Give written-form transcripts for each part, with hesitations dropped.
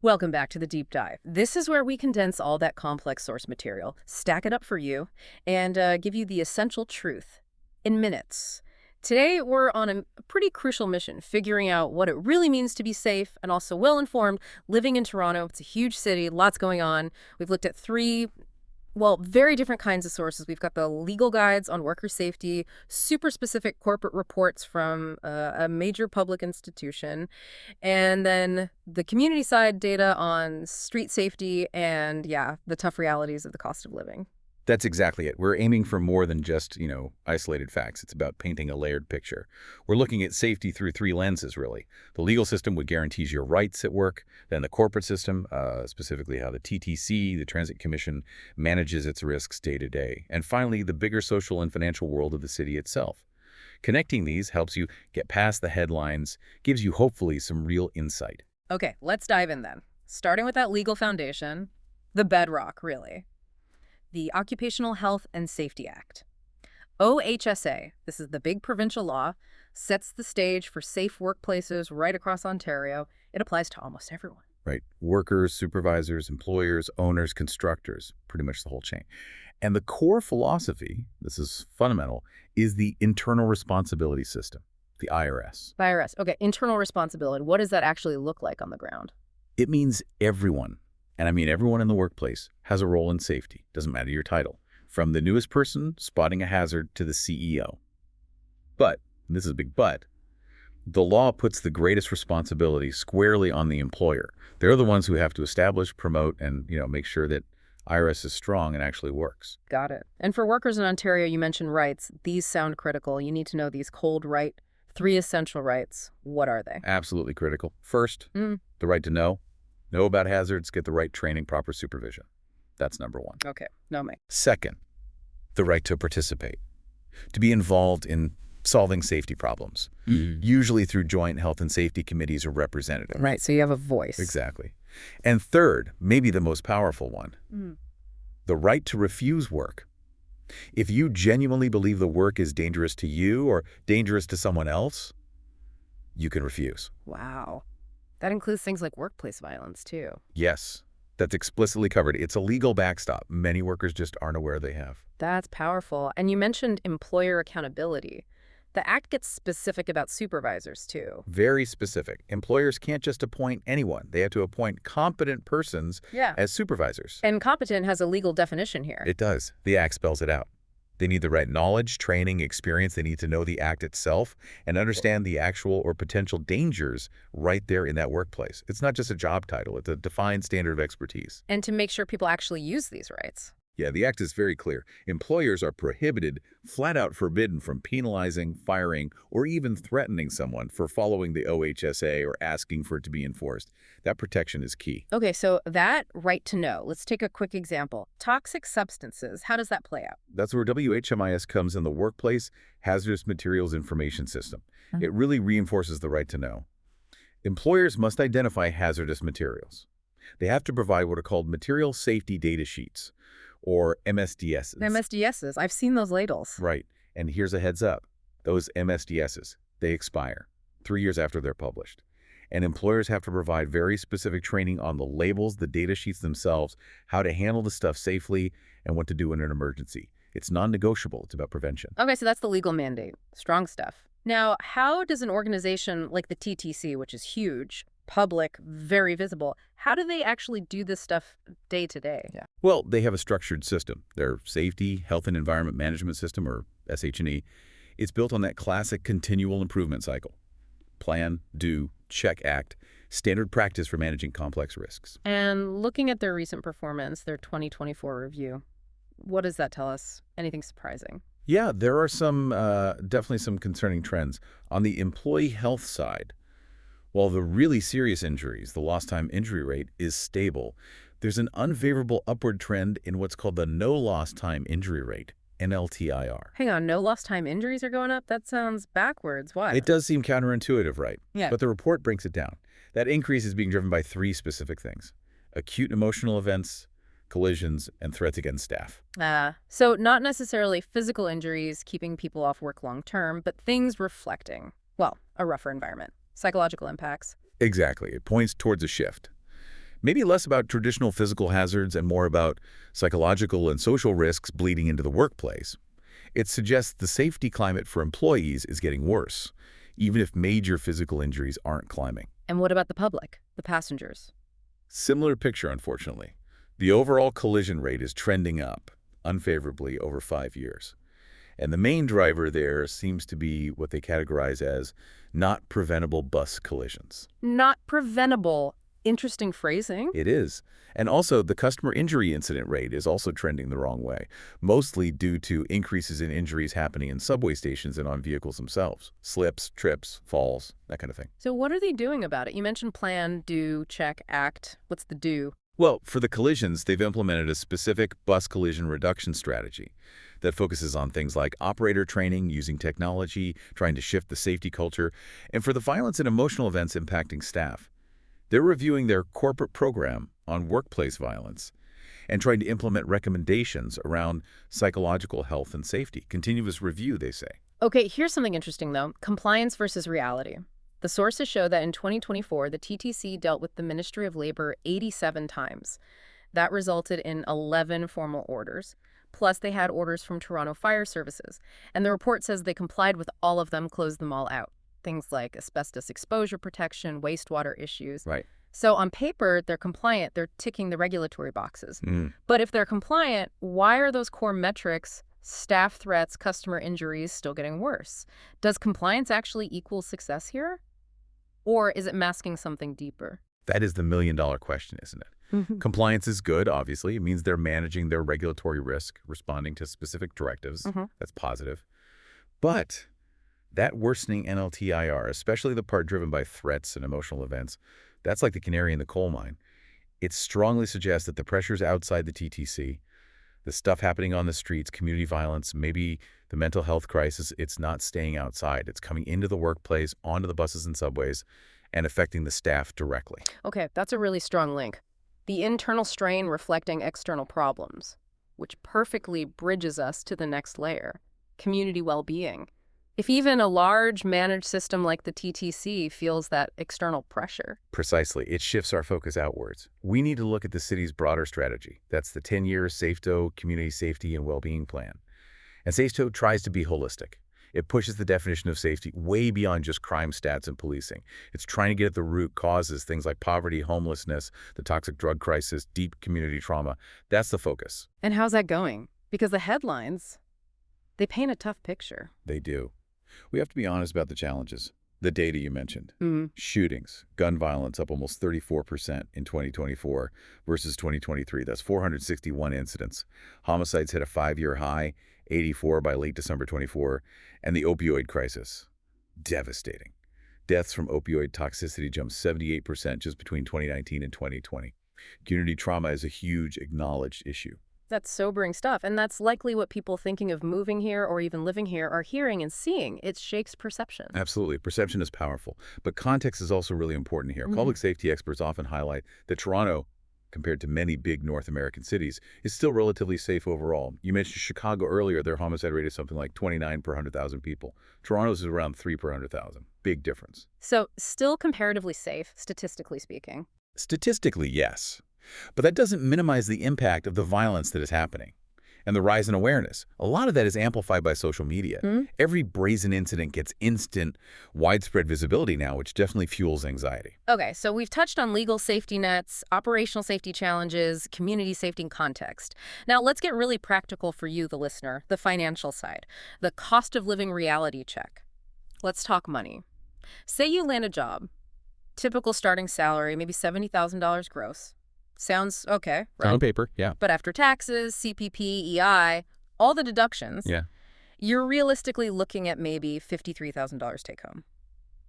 Welcome back to the deep dive. This is where we condense all that complex source material, stack it up for you, and give you the essential truth in minutes. Today, we're on a pretty crucial mission, figuring out what it really means to be safe and also well-informed living in Toronto. It's a huge city, lots going on. We've looked at three very different kinds of sources. We've got the legal guides on worker safety, super specific corporate reports from a major public institution, and then the community side data on street safety and, yeah, the tough realities of the cost of living. That's exactly it. We're aiming for more than just, isolated facts. It's about painting a layered picture. We're looking at safety through three lenses, really. The legal system, what guarantees your rights at work. Then the corporate system, specifically how the TTC, the Transit Commission, manages its risks day to day. And finally, the bigger social and financial world of the city itself. Connecting these helps you get past the headlines, gives you hopefully some real insight. Okay, let's dive in then. Starting with that legal foundation, the bedrock, really. The Occupational Health and Safety Act. OHSA, this is the big provincial law, sets the stage for safe workplaces right across Ontario. It applies to almost everyone. Right? Workers, supervisors, employers, owners, constructors, pretty much the whole chain. And the core philosophy, this is fundamental, is the internal responsibility system, the IRS. The IRS. Okay, internal responsibility. What does that actually look like on the ground? It means everyone, and I mean everyone in the workplace, has a role in safety. Doesn't matter your title. From the newest person spotting a hazard to the CEO. But, and this is a big but, the law puts the greatest responsibility squarely on the employer. They're the ones who have to establish, promote, and make sure that IRS is strong and actually works. Got it. And for workers in Ontario, you mentioned rights. These sound critical. You need to know these cold three essential rights. What are they? Absolutely critical. First, the right to know about hazards, get the right training, proper supervision. That's number one. Okay, no me. Second, the right to participate, to be involved in solving safety problems, usually through joint health and safety committees or representatives. Right, so you have a voice. Exactly. And third, maybe the most powerful one, the right to refuse work. If you genuinely believe the work is dangerous to you or dangerous to someone else, you can refuse. Wow. That includes things like workplace violence, too. Yes, that's explicitly covered. It's a legal backstop. Many workers just aren't aware they have. That's powerful. And you mentioned employer accountability. The Act gets specific about supervisors, too. Very specific. Employers can't just appoint anyone. They have to appoint competent persons as supervisors. And competent has a legal definition here. It does. The Act spells it out. They need the right knowledge, training, experience. They need to know the Act itself and understand the actual or potential dangers right there in that workplace. It's not just a job title. It's a defined standard of expertise. And to make sure people actually use these rights. Yeah, the Act is very clear. Employers are prohibited, flat out forbidden from penalizing, firing, or even threatening someone for following the OHSA or asking for it to be enforced. That protection is key. Okay, so that right to know. Let's take a quick example. Toxic substances. How does that play out? That's where WHMIS comes in, the Workplace Hazardous Materials Information System. It really reinforces the right to know. Employers must identify hazardous materials. They have to provide what are called material safety data sheets, or MSDSs. MSDSs. I've seen those ladles. Right. And here's a heads up. Those MSDSs, they expire 3 years after they're published. And employers have to provide very specific training on the labels, the data sheets themselves, how to handle the stuff safely, and what to do in an emergency. It's non-negotiable. It's about prevention. Okay, so that's the legal mandate. Strong stuff. Now, how does an organization like the TTC, which is huge, public, very visible, how do they actually do this stuff day to day? Yeah. Well, they have a structured system. Their Safety, Health and Environment Management System, or SH&E, it's built on that classic continual improvement cycle. Plan, do, check, act, standard practice for managing complex risks. And looking at their recent performance, their 2024 review, what does that tell us? Anything surprising? Yeah, there are definitely some concerning trends. On the employee health side, while the really serious injuries, the lost time injury rate, is stable, there's an unfavorable upward trend in what's called the no lost time injury rate, NLTIR. Hang on, no lost time injuries are going up? That sounds backwards. Why? It does seem counterintuitive, right? Yeah. But the report breaks it down. That increase is being driven by three specific things: acute emotional events, collisions, and threats against staff. So not necessarily physical injuries keeping people off work long term, but things reflecting, a rougher environment. Psychological impacts. Exactly. It points towards a shift. Maybe less about traditional physical hazards and more about psychological and social risks bleeding into the workplace. It suggests the safety climate for employees is getting worse, even if major physical injuries aren't climbing. And what about the public, the passengers? Similar picture, unfortunately. The overall collision rate is trending up unfavorably over 5 years. And the main driver there seems to be what they categorize as not preventable bus collisions. Not preventable. Interesting phrasing. It is. And also, the customer injury incident rate is also trending the wrong way, mostly due to increases in injuries happening in subway stations and on vehicles themselves. Slips, trips, falls, that kind of thing. So what are they doing about it? You mentioned plan, do, check, act. What's the do? Well, for the collisions, they've implemented a specific bus collision reduction strategy that focuses on things like operator training, using technology, trying to shift the safety culture, and for the violence and emotional events impacting staff. They're reviewing their corporate program on workplace violence and trying to implement recommendations around psychological health and safety. Continuous review, they say. Okay, here's something interesting, though. Compliance versus reality. The sources show that in 2024, the TTC dealt with the Ministry of Labor 87 times. That resulted in 11 formal orders. Plus, they had orders from Toronto Fire Services. And the report says they complied with all of them, closed them all out. Things like asbestos exposure protection, wastewater issues. Right. So on paper, they're compliant. They're ticking the regulatory boxes. Mm. But if they're compliant, why are those core metrics, staff threats, customer injuries, still getting worse? Does compliance actually equal success here? Or is it masking something deeper? That is the million-dollar question, isn't it? Compliance is good, obviously. It means they're managing their regulatory risk, responding to specific directives. That's positive. But that worsening NLTIR, especially the part driven by threats and emotional events, that's like the canary in the coal mine. It strongly suggests that the pressures outside the TTC, the stuff happening on the streets, community violence, maybe the mental health crisis, it's not staying outside. It's coming into the workplace, onto the buses and subways, and affecting the staff directly. Okay, that's a really strong link. The internal strain reflecting external problems, which perfectly bridges us to the next layer, community well-being. If even a large managed system like the TTC feels that external pressure. Precisely. It shifts our focus outwards. We need to look at the city's broader strategy. That's the 10-year SAFETO Community Safety and Wellbeing Plan. And SAFETO tries to be holistic. It pushes the definition of safety way beyond just crime stats and policing. It's trying to get at the root causes, things like poverty, homelessness, the toxic drug crisis, deep community trauma. That's the focus. And how's that going? Because the headlines, they paint a tough picture. They do. We have to be honest about the challenges. The data you mentioned. Mm. Shootings, gun violence up almost 34% in 2024 versus 2023. That's 461 incidents. Homicides hit a 5-year high, 84 by late December 24. And the opioid crisis. Devastating. Deaths from opioid toxicity jumped 78% just between 2019 and 2020. Community trauma is a huge acknowledged issue. That's sobering stuff, and that's likely what people thinking of moving here or even living here are hearing and seeing. It shakes perception. Absolutely. Perception is powerful. But context is also really important here. Public safety experts often highlight that Toronto, compared to many big North American cities, is still relatively safe overall. You mentioned Chicago earlier. Their homicide rate is something like 29 per 100,000 people. Toronto's is around 3 per 100,000. Big difference. So still comparatively safe, statistically speaking. Statistically, yes. But that doesn't minimize the impact of the violence that is happening and the rise in awareness. A lot of that is amplified by social media. Every brazen incident gets instant, widespread visibility now, which definitely fuels anxiety. Okay, so we've touched on legal safety nets, operational safety challenges, community safety and context. Now let's get really practical for you, the listener, the financial side, the cost of living reality check. Let's talk money. Say you land a job, typical starting salary, maybe $70,000 gross. Sounds okay, right? On paper, yeah. But after taxes, CPP, EI, all the deductions, you're realistically looking at maybe $53,000 take home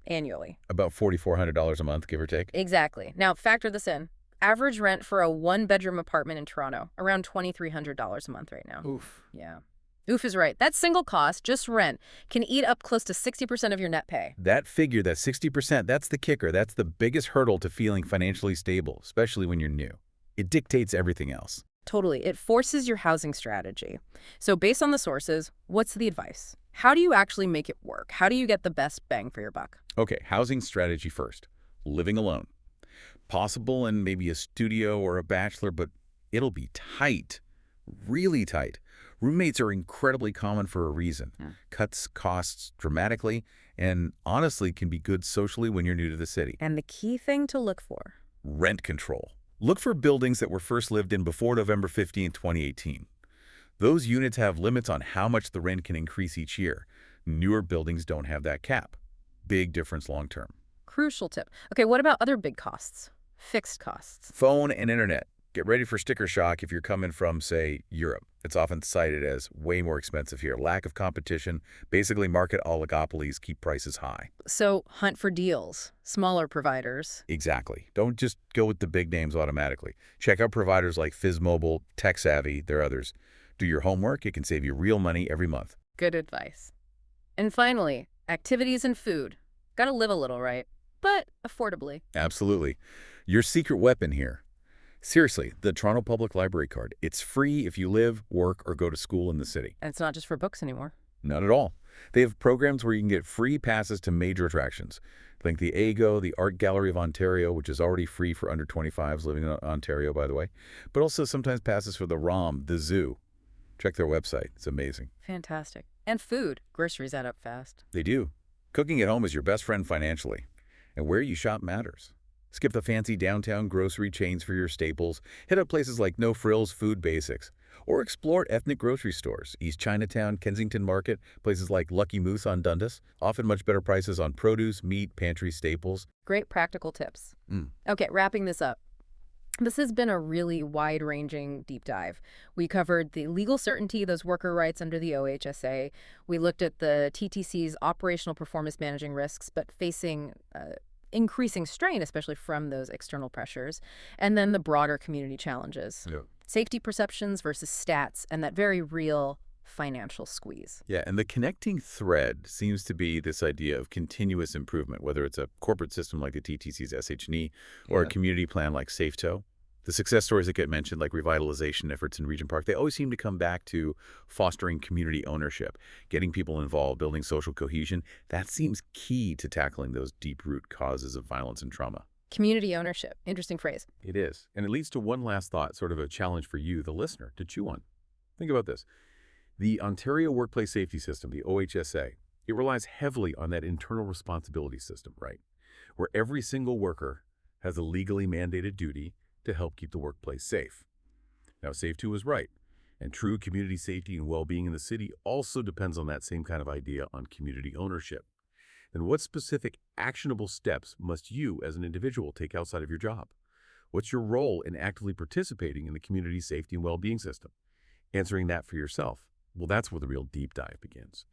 annually. About $4,400 a month, give or take. Exactly. Now, factor this in. Average rent for a one-bedroom apartment in Toronto, around $2,300 a month right now. Oof. Yeah. Oof is right. That single cost, just rent, can eat up close to 60% of your net pay. That figure, that 60%, that's the kicker. That's the biggest hurdle to feeling financially stable, especially when you're new. It dictates everything else. Totally. It forces your housing strategy. So based on the sources, what's the advice? How do you actually make it work? How do you get the best bang for your buck? Okay, housing strategy first. Living alone. Possible in maybe a studio or a bachelor, but it'll be tight, really tight. Roommates are incredibly common for a reason. Yeah. Cuts costs dramatically and honestly can be good socially when you're new to the city. And the key thing to look for. Rent control. Look for buildings that were first lived in before November 15, 2018. Those units have limits on how much the rent can increase each year. Newer buildings don't have that cap. Big difference long term. Crucial tip. Okay, what about other big costs? Fixed costs. Phone and internet. Get ready for sticker shock if you're coming from, say, Europe. It's often cited as way more expensive here. Lack of competition, basically market oligopolies keep prices high. So hunt for deals, smaller providers. Exactly. Don't just go with the big names automatically. Check out providers like FizzMobile, TechSavvy, there are others. Do your homework. It can save you real money every month. Good advice. And finally, activities and food. Gotta live a little, right? But affordably. Absolutely. Your secret weapon here. Seriously, the Toronto Public Library card. It's free if you live, work, or go to school in the city. And it's not just for books anymore. Not at all. They have programs where you can get free passes to major attractions, like the AGO, the Art Gallery of Ontario, which is already free for under 25s living in Ontario, by the way, but also sometimes passes for the ROM, the zoo. Check their website. It's amazing. Fantastic. And food. Groceries add up fast. They do. Cooking at home is your best friend financially. And where you shop matters. Skip the fancy downtown grocery chains for your staples. Hit up places like No Frills Food Basics. Or explore ethnic grocery stores. East Chinatown, Kensington Market, places like Lucky Moose on Dundas. Often much better prices on produce, meat, pantry staples. Great practical tips. Okay, wrapping this up. This has been a really wide-ranging deep dive. We covered the legal certainty, those worker rights under the OHSA. We looked at the TTC's operational performance managing risks, but facing increasing strain, especially from those external pressures. And then the broader community challenges. Yeah. Safety perceptions versus stats, and that very real financial squeeze. Yeah, and the connecting thread seems to be this idea of continuous improvement, whether it's a corporate system like the TTC's SH&E or a community plan like SafeTow. The success stories that get mentioned, like revitalization efforts in Regent Park, they always seem to come back to fostering community ownership, getting people involved, building social cohesion. That seems key to tackling those deep-root causes of violence and trauma. Community ownership. Interesting phrase. It is. And it leads to one last thought, sort of a challenge for you, the listener, to chew on. Think about this. The Ontario Workplace Safety System, the OHSA, it relies heavily on that internal responsibility system, right? Where every single worker has a legally mandated duty to help keep the workplace safe. Now, SAFE2 is right, and true community safety and well-being in the city also depends on that same kind of idea on community ownership. Then what specific actionable steps must you as an individual take outside of your job? What's your role in actively participating in the community safety and well-being system? Answering that for yourself, well, that's where the real deep dive begins.